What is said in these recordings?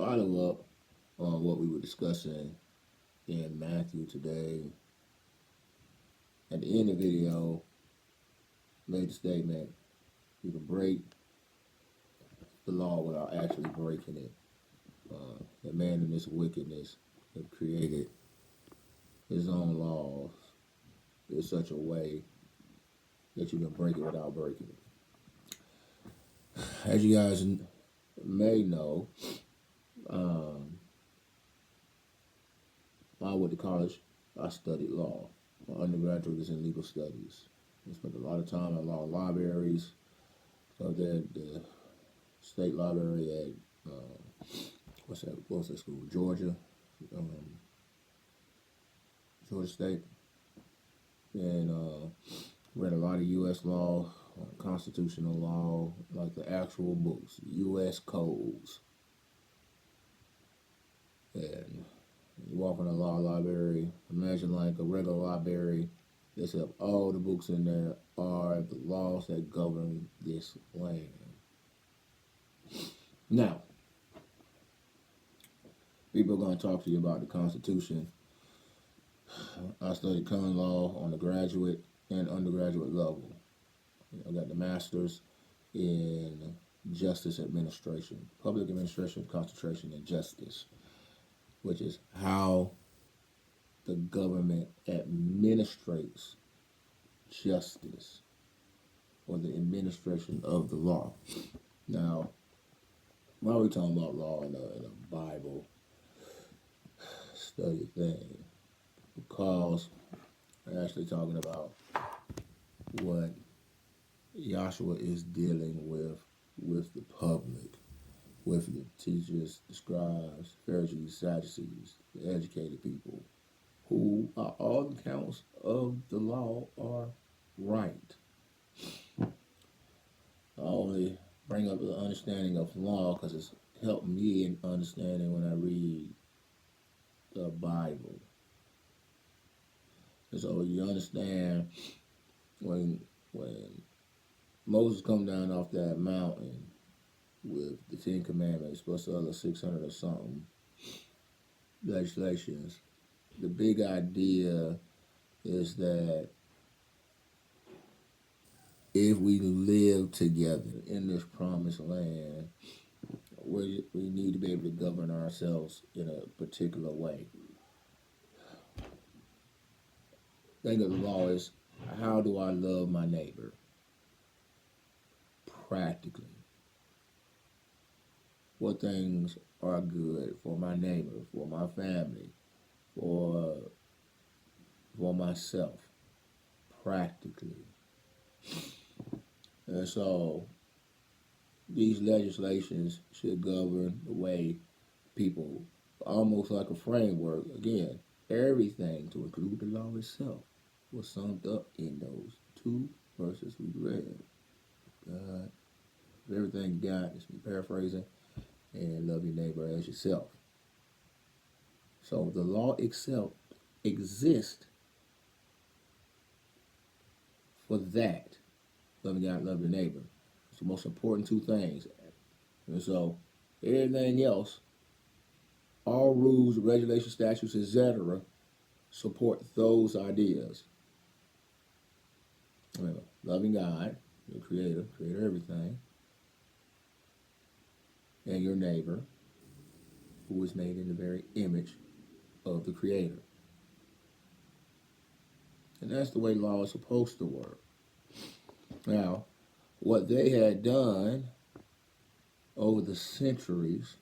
follow up on what we were discussing in Matthew today. At the end of the video, made the statement, you can break the law without actually breaking it. The man in this wickedness have created his own laws in such a way that you can break it without breaking it. As you guys may know, I went to college. I studied law. My undergraduate is in legal studies. I spent a lot of time in law libraries. The state library at what's that school? Georgia, Georgia State, and read a lot of U.S. law, constitutional law, like the actual books, U.S. codes. And you walk in a law library, imagine like a regular library, except all the books in there are the laws that govern this land. Now, people are going to talk to you about the Constitution. I studied common law on the graduate and undergraduate level. I got the master's in justice administration, public administration, concentration, and justice, which is how the government administrates justice or the administration of the law. Now, why are we talking about law in a Bible study thing? Because we're actually talking about what Joshua is dealing with the public, with the teachers, the scribes, Pharisees, Sadducees, the educated people, who are all the counts of the law are right. I only bring up the understanding of law because it's helped me in understanding when I read the Bible. And so you understand when Moses come down off that mountain with the 10 Commandments plus the other 600 or something legislations, the big idea is that if we live together in this promised land, we need to be able to govern ourselves in a particular way. Think of the law as, how do I love my neighbor? Practically. What things are good for my neighbor, for my family, for myself? Practically. And so these legislations should govern the way people, almost like a framework. Again, everything to include the law itself was summed up in those two verses we read. God, everything God, is me paraphrasing, and love your neighbor as yourself. So the law itself exists for that. Loving God, love your neighbor. It's the most important two things. And so everything else, all rules, regulations, statutes, etc., support those ideas. Remember, loving God, your creator of everything, and your neighbor, who is made in the very image of the creator. And that's the way law is supposed to work. Now, what they had done over the centuries,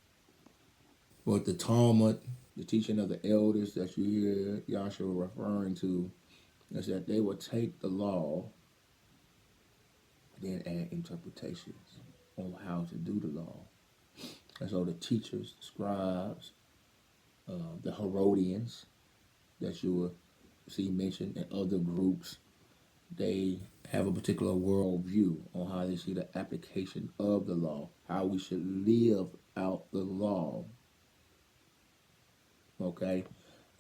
what the Talmud, the teaching of the elders that you hear Joshua referring to, is that they would take the law and then add interpretations on how to do the law. And so the teachers, the scribes, the Herodians that you will see mentioned in other groups, they have a particular worldview on how they see the application of the law, how we should live out the law. Okay?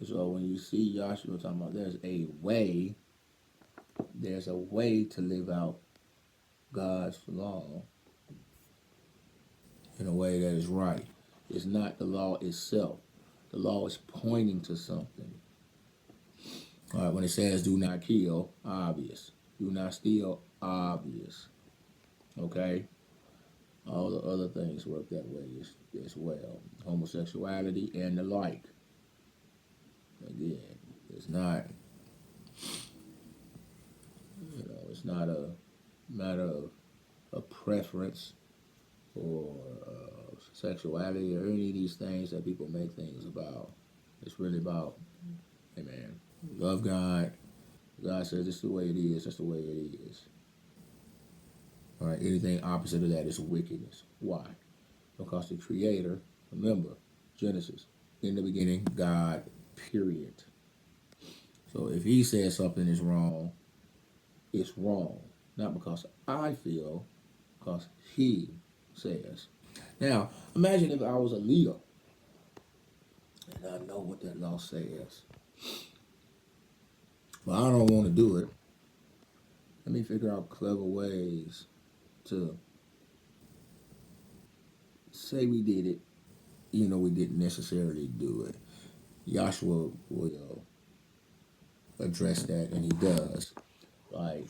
So when you see Joshua talking about there's a way to live out God's law in a way that is right. It's not the law itself. The law is pointing to something. All right, when it says do not kill, obvious. Do not steal, obvious. Okay? All the other things work that way as well. Homosexuality and the like. Again, it's not, it's not a matter of a preference or sexuality or any of these things that people make things about. It's really about, hey man, love God. God says it's the way it is. That's the way it is. All right. Anything opposite of that is wickedness. Why? Because the Creator, remember, Genesis, in the beginning, God. Period. So if He says something is wrong, it's wrong. Not because I feel, because He says. Now, imagine if I was a Leo and I know what that law says, but I don't want to do it. Let me figure out clever ways to say we did it, we didn't necessarily do it. Joshua will address that, and he does. Like,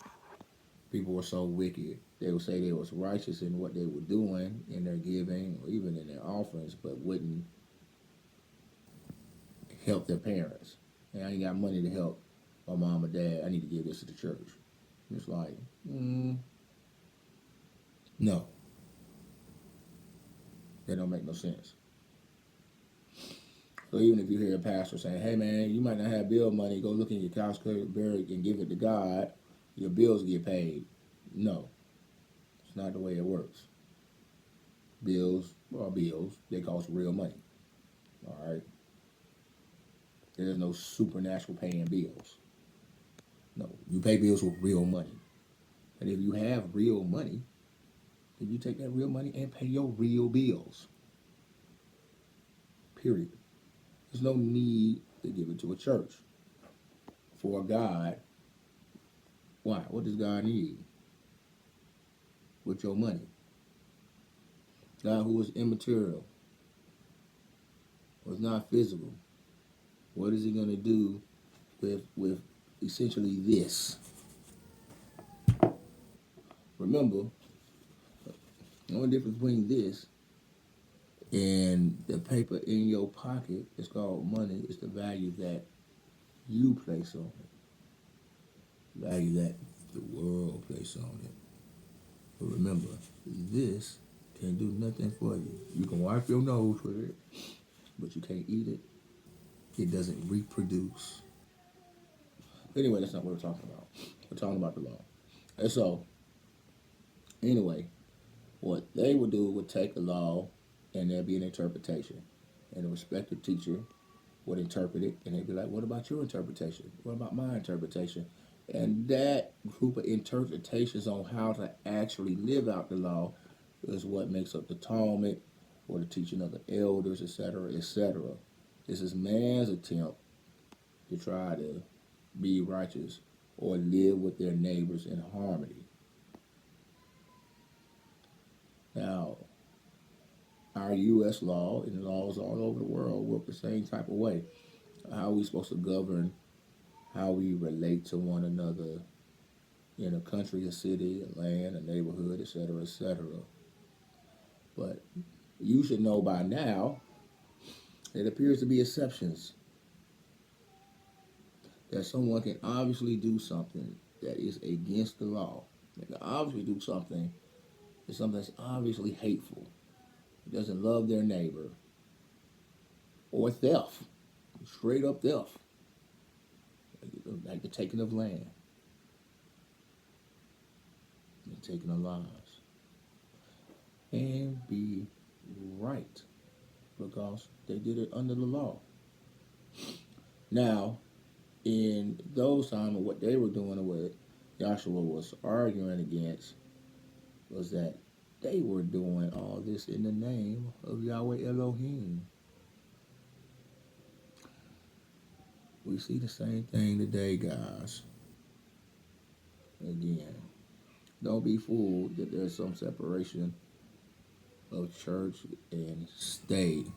people were so wicked, they would say they was righteous in what they were doing in their giving or even in their offerings, but wouldn't help their parents. And I ain't got money to help my mom or dad. I need to give this to the church. It's like, no, that don't make no sense. So even if you hear a pastor saying, hey man, you might not have bill money, go look in your couch cupboard and give it to God, your bills get paid. No, it's not the way it works. Bills are bills. They cost real money. All right? There's no supernatural paying bills. No, you pay bills with real money. And if you have real money, then you take that real money and pay your real bills. Period. There's no need to give it to a church. For God, why? What does God need with your money? God, who is immaterial, was not physical. What is He going to do with essentially this? Remember, the only difference between this and the paper in your pocket is called money is the value that you place on it. The value that the world places on it. But remember, this can't do nothing for you. You can wipe your nose with it, but you can't eat it. It doesn't reproduce. Anyway, that's not what we're talking about. We're talking about the law. And so, anyway, what they would do would take the law and there'd be an interpretation. And the respective teacher would interpret it, and they'd be like, what about your interpretation? What about my interpretation? And that group of interpretations on how to actually live out the law is what makes up the Talmud or the teaching of the elders, etc., etc. This is man's attempt to try to be righteous or live with their neighbors in harmony. Now, our U.S. law and laws all over the world work the same type of way. How are we supposed to govern how we relate to one another in a country, a city, a land, a neighborhood, etc., etc. But you should know by now there appears to be exceptions. That someone can obviously do something that is against the law. They can obviously do something that's obviously hateful. It doesn't love their neighbor. Or theft. Straight up theft. Like the taking of land. The taking of lives. And be right. Because they did it under the law. Now, in those times, what they were doing, what Joshua was arguing against, was that they were doing all this in the name of Yahweh Elohim. We see the same thing today, guys. Again, don't be fooled that there's some separation of church and state.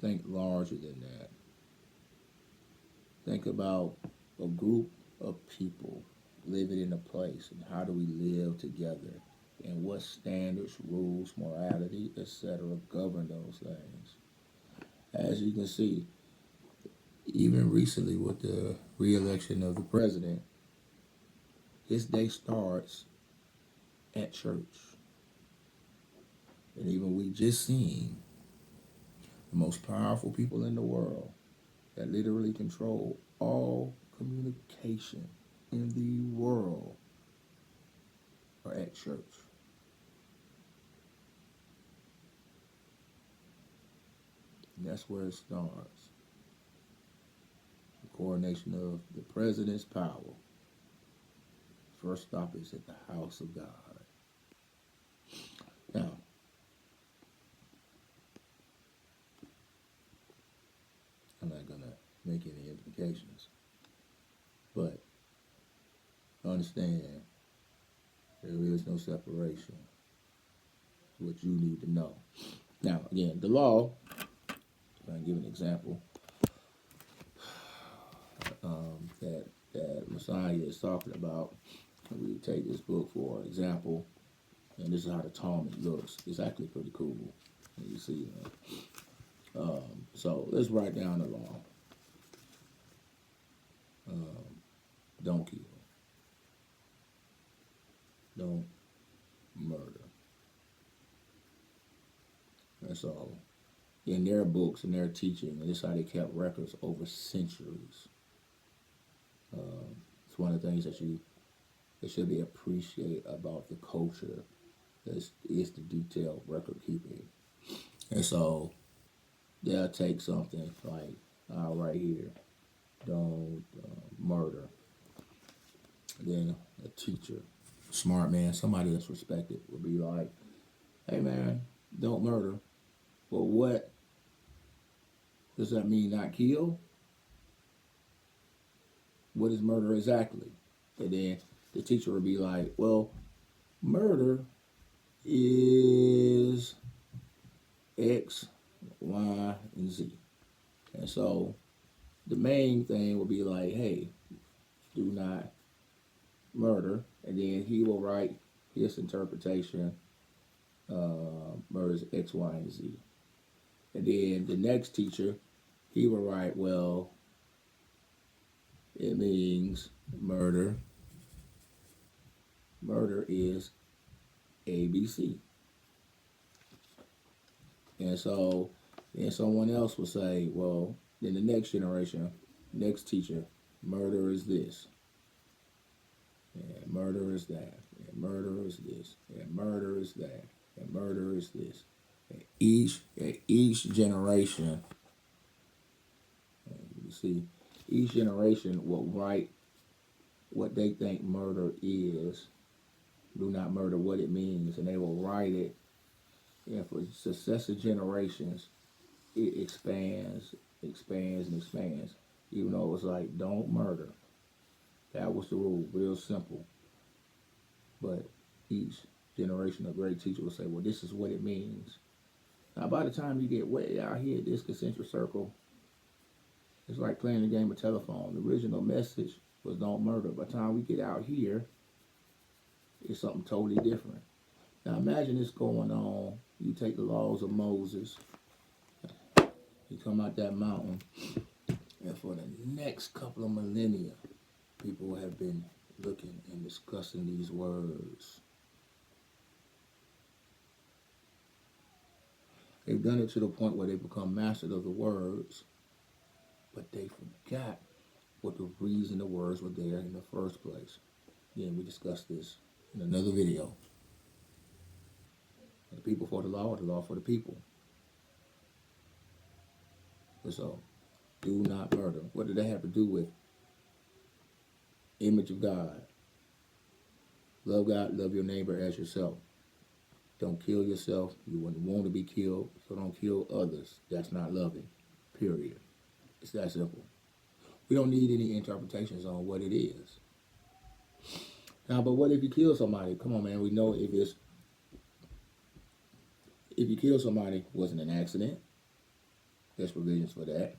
Think larger than that. Think about a group of people living in a place, and how do we live together, and what standards, rules, morality, etc. govern those things. As you can see, even recently with the re-election of the president, his day starts at church. And even we just seen the most powerful people in the world that literally control all communication in the world are at church. And that's where it starts. The coronation of the president's power. First stop is at the house of God. Now, I'm not going to make any implications, but understand there is no separation. What you need to know. Now, again, the law, if I can give an example, that Messiah is talking about. We take this book for example, and this is how the Talmud looks. It's actually pretty cool. You see, so let's write down the law. Don't kill. Don't murder. And so, in their books and their teaching, and this is how they kept records over centuries. It's one of the things that should be appreciated about the culture is the detailed record keeping. And so they'll take something like right here, don't murder. Then a teacher, smart man, somebody that's respected would be like, hey man, don't murder. Well, what does that mean? Not kill? What is murder exactly? And then the teacher would be like, well, murder is X, Y, and Z. And so the main thing would be like, hey, do not murder. And then he will write his interpretation, murder is X, Y, and Z. And then the next teacher, he will write, well, it means murder. Murder is ABC. And so then someone else will say, well, then the next generation, next teacher, murder is this. And murder is that. And murder is this. And murder is that. And murder is this. And each generation, you see, each generation will write what they think murder is. Do not murder, what it means, and they will write it. And for successive generations, it expands, expands, and expands. Even though it was like, don't murder. That was the rule, real simple. But each generation of great teacher will say, well, this is what it means. Now, by the time you get way out here, this concentric circle, it's like playing the game of telephone. The original message was don't murder. By the time we get out here, it's something totally different. Now imagine this going on. You take the laws of Moses. You come out that mountain. And for the next couple of millennia, people have been looking and discussing these words. They've done it to the point where they become masters of the words, but they forgot what the reason the words were there in the first place. Again, we discussed this in another video. The people for the law, or the law for the people. So, do not murder. What did that have to do with image of God? Love God, love your neighbor as yourself. Don't kill yourself. You wouldn't want to be killed, so don't kill others. That's not loving, period. It's that simple. We don't need any interpretations on what it is. Now, but what if you kill somebody? Come on, man. We know if it's If you kill somebody, it wasn't an accident. There's provisions for that.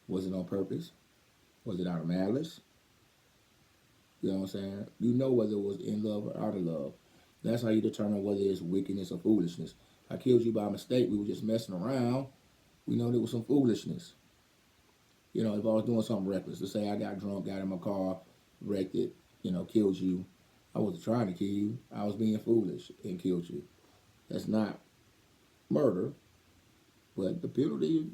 Was it on purpose? Was it out of malice? You know what I'm saying? You know whether it was in love or out of love. That's how you determine whether it's wickedness or foolishness. I killed you by mistake. We were just messing around. We know there was some foolishness. You know, if I was doing something reckless, to say I got drunk, got in my car, wrecked it, killed you. I wasn't trying to kill you. I was being foolish and killed you. That's not murder, but the penalty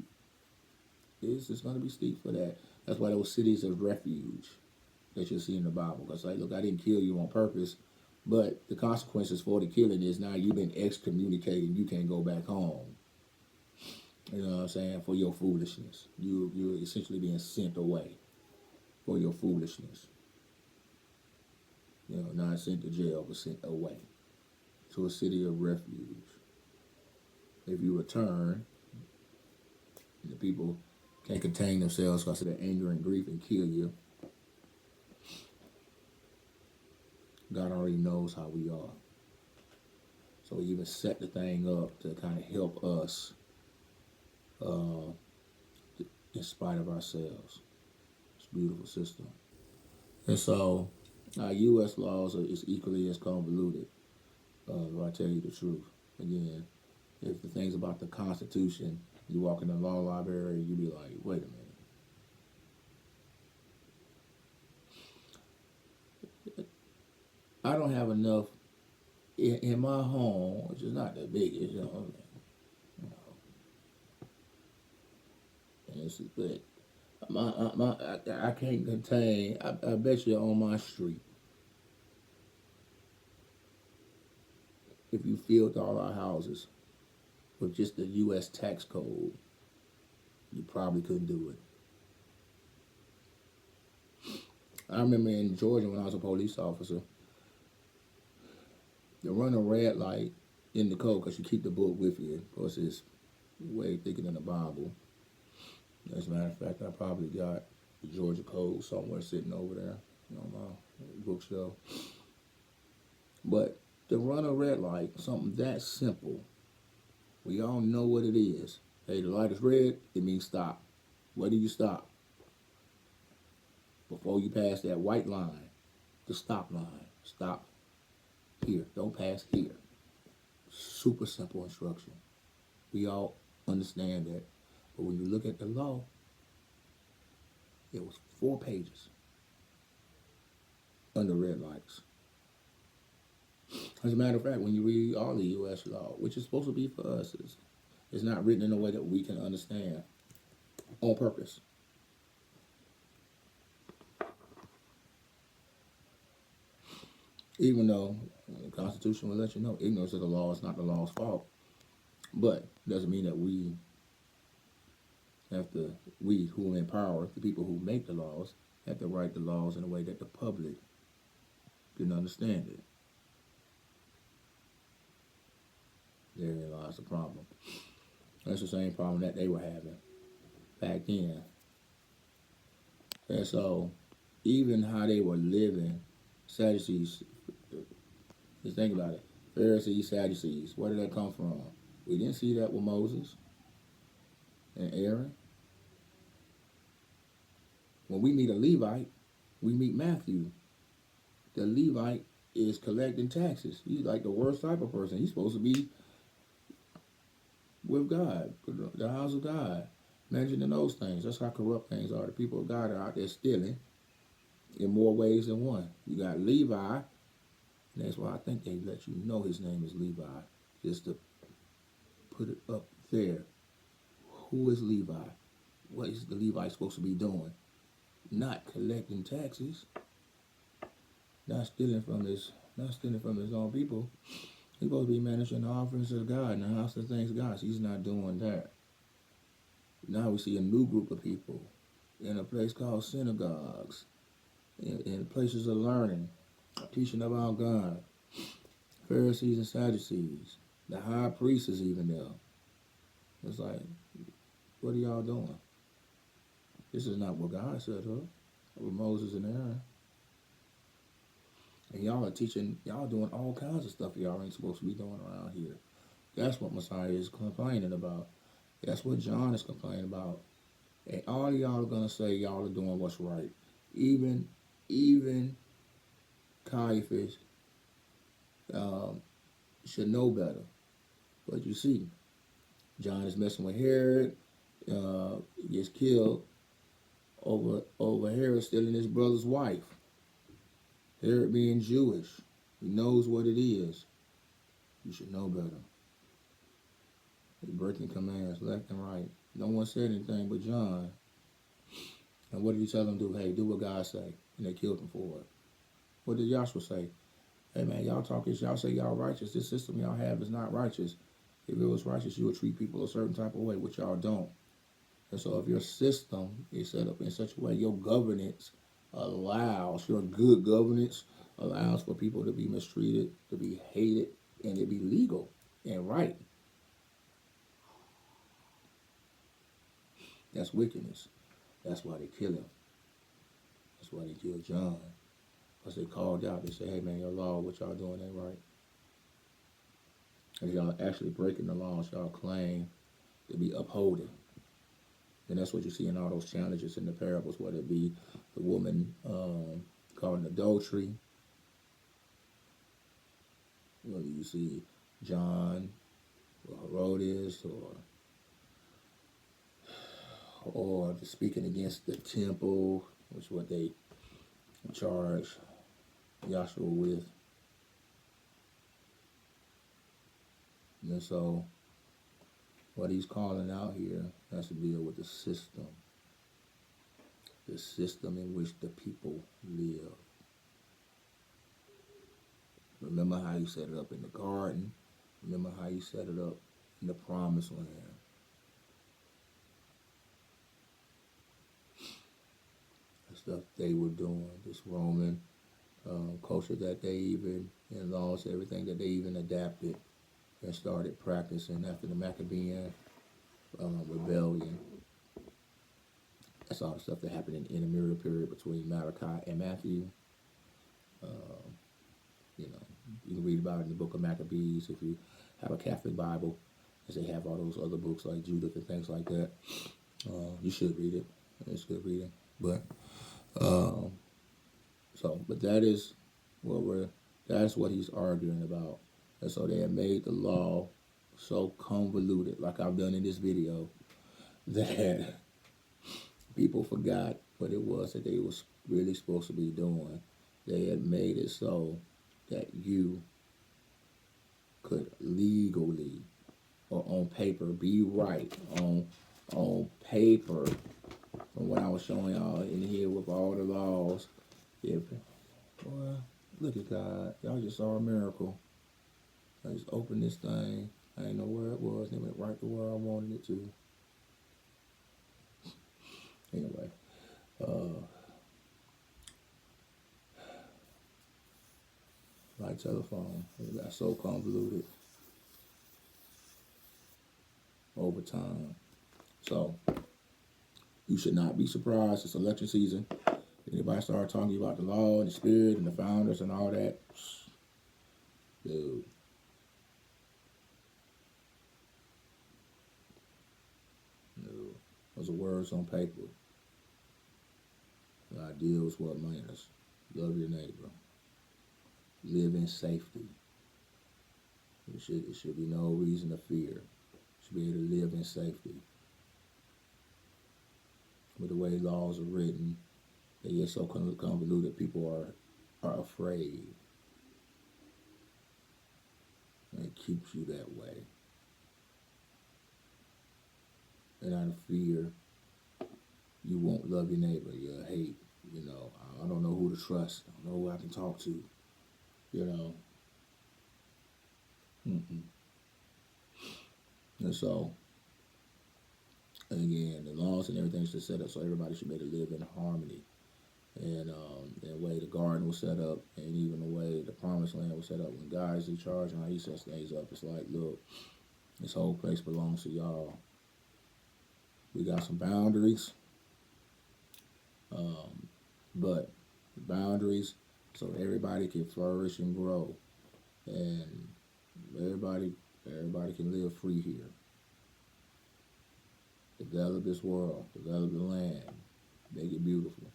is just going to be steep for that. That's why those cities of refuge that you'll see in the Bible. Because, like, look, I didn't kill you on purpose, but the consequences for the killing is now you've been excommunicated. You can't go back home. You know what I'm saying? For your foolishness. You're essentially being sent away for your foolishness. Not sent to jail, but sent away to a city of refuge. If you return, the people can't contain themselves because of their anger and grief and kill you. God already knows how we are. So he even set the thing up to kind of help us in spite of ourselves. It's a beautiful system. And so our U.S. laws is equally as convoluted, if I tell you the truth. Again, if the things about the Constitution, you walk in the law library, you be like, wait a minute. I don't have enough in my home, which is not the biggest, and it's but I can't contain. I bet you on my street, if you filled all our houses with just the U.S. tax code, you probably couldn't do it. I remember in Georgia when I was a police officer, to run a red light in the code, because you keep the book with you. Of course, it's way thicker than the Bible. As a matter of fact, I probably got the Georgia code somewhere sitting over there on my bookshelf. But to run a red light, something that simple, we all know what it is. Hey, the light is red, it means stop. Where do you stop? Before you pass that white line, the stop line. Stop here. Don't pass here. Super simple instruction. We all understand that. But when you look at the law, it was 4 pages under red lights. As a matter of fact, when you read all the U.S. law, which is supposed to be for us, it's not written in a way that we can understand on purpose. Even though the Constitution will let you know ignorance of the law is not the law's fault. But it doesn't mean that we who are in power, the people who make the laws, have to write the laws in a way that the public can understand it. Therein lies the problem. That's the same problem that they were having back then. And so, even how they were living, Sadducees, just think about it. Pharisees, Sadducees, where did that come from? We didn't see that with Moses and Aaron. When we meet a Levite, we meet Matthew. The Levite is collecting taxes. He's like the worst type of person. He's supposed to be with God, the house of God, mentioning those things. That's how corrupt things are. The people of God are out there stealing in more ways than one. You got Levi, and that's why I think they let you know his name is Levi, just to put it up there. Who is Levi? What is the Levite supposed to be doing? Not collecting taxes, not stealing from his own people. He's supposed to be managing the offerings of God and the house of things of God. So he's not doing that. Now we see a new group of people in a place called synagogues, in places of learning, teaching about God. Pharisees and Sadducees. The high priest is even there. It's like, what are y'all doing? This is not what God said, huh? With Moses and Aaron. And y'all are teaching, y'all doing all kinds of stuff y'all ain't supposed to be doing around here. That's what Messiah is complaining about. That's what John is complaining about. And all of y'all are gonna say y'all are doing what's right. Even Caiaphas um, should know better. But you see, John is messing with Herod, gets killed over Herod stealing his brother's wife. Herod being Jewish, he knows what it is. You should know better. He's breaking commands left and right. No one said anything but John. And what did he tell them to do? Hey, do what God say. And they killed him for it. What did Joshua say? Hey man, y'all talk this, y'all say y'all righteous. This system y'all have is not righteous. If it was righteous, you would treat people a certain type of way, which y'all don't. And so if your system is set up in such a way, your governance allows, your good governance allows for people to be mistreated, to be hated, and to be legal and right. That's wickedness. That's why they kill him. That's why they killed John. Because they called out, they said, hey man, your law, what y'all doing ain't right. And y'all actually breaking the laws y'all claim to be upholding. And that's what you see in all those challenges in the parables, whether it be the woman caught in adultery, whether you see John or Herodias or speaking against the temple, which is what they charge Joshua with. And so what he's calling out here has to deal with the system in which the people live. Remember how he set it up in the garden. Remember how he set it up in the promised land. The stuff they were doing, this Roman culture that they even, and laws, everything that they even adapted and started practicing after the Maccabean rebellion. That's all the stuff that happened in the intermediate period between Malachi and Matthew. You know, you can read about it in the book of Maccabees if you have a Catholic Bible, as they have all those other books like Judith and things like that. You should read it. It's good reading. But but that is that's what he's arguing about. And so they have made the law so convoluted, like I've done in this video, that people forgot what it was that they was really supposed to be doing. They had made it so that you could legally or on paper be right on paper. From what I was showing y'all in here with all the laws, if boy, look at God, y'all just saw a miracle. I just opened this thing. I didn't know where it was, and it went right to where I wanted it to. Anyway, my telephone, it got so convoluted over time. So you should not be surprised. It's election season. Anybody start talking about the law and the spirit and the founders and all that, dude. No. Those are words on paper. The idea is what matters. Love your neighbor. Live in safety. It should be no reason to fear. You should be able to live in safety. With the way laws are written, they get so convoluted, people are afraid. And it keeps you that way. And out of fear, you won't love your neighbor. You'll hate. You know, I don't know who to trust. I don't know who I can talk to. You know. And so, again, the laws and everything should set up so everybody should be able to live in harmony. And the way the garden was set up, and even the way the promised land was set up, when God is in charge and how he sets things up, it's like, look, this whole place belongs to y'all. We got some boundaries, but the boundaries so everybody can flourish and grow, and everybody everybody can live free here. Develop this world, develop the land, make it beautiful.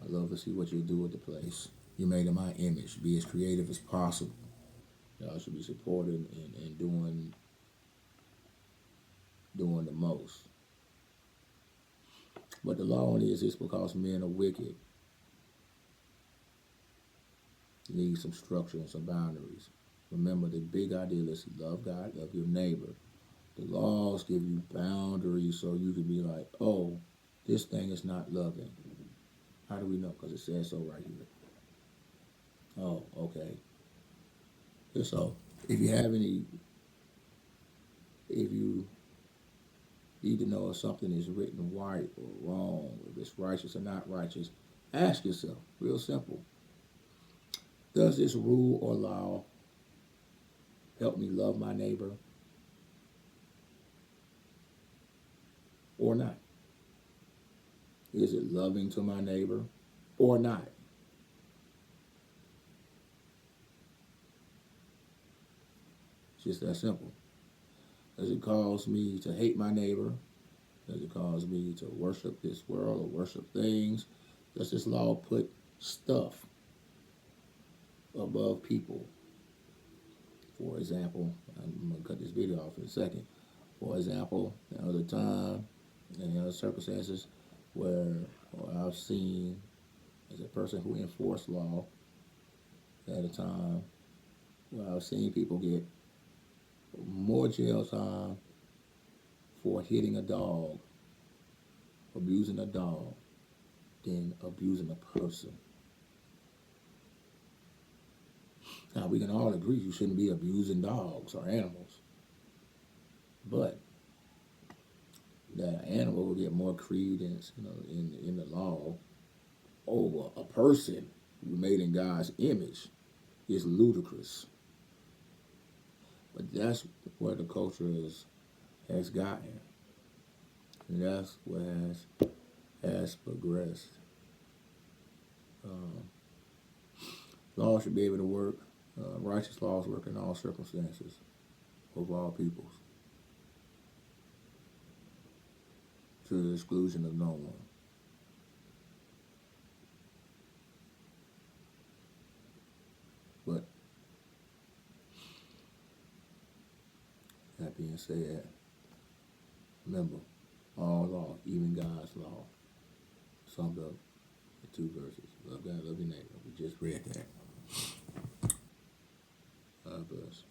I love to see what you do with the place. You're made in my image. Be as creative as possible. Y'all should be supported and doing the most. But the law only exists because men are wicked. You need some structure and some boundaries. Remember, the big ideal is to love God, love your neighbor. The laws give you boundaries so you can be like, oh, this thing is not loving. How do we know? Because it says so right here. Oh, okay. So if you have any, if you need to know if something is written right or wrong, if it's righteous or not righteous, ask yourself, real simple. Does this rule or law help me love my neighbor or not? Is it loving to my neighbor or not? It's just that simple. Does it cause me to hate my neighbor? Does it cause me to worship this world or worship things? Does this law put stuff above people? For example, I'm going to cut this video off in a second. For example, there was a time and other circumstances where I've seen, as a person who enforced law at a time, where I've seen people get more jail time for hitting a dog, abusing a dog, than abusing a person. Now, we can all agree you shouldn't be abusing dogs or animals, but that animal will get more credence, in the law over a person who made in God's image is ludicrous. But that's where the culture has gotten, and that's what has progressed. Law should be able to work. Righteous laws work in all circumstances of all peoples, to the exclusion of no one. But that being said, remember, all law, even God's law, summed up in 2 verses. Love God, love your neighbor. We just read that. God bless.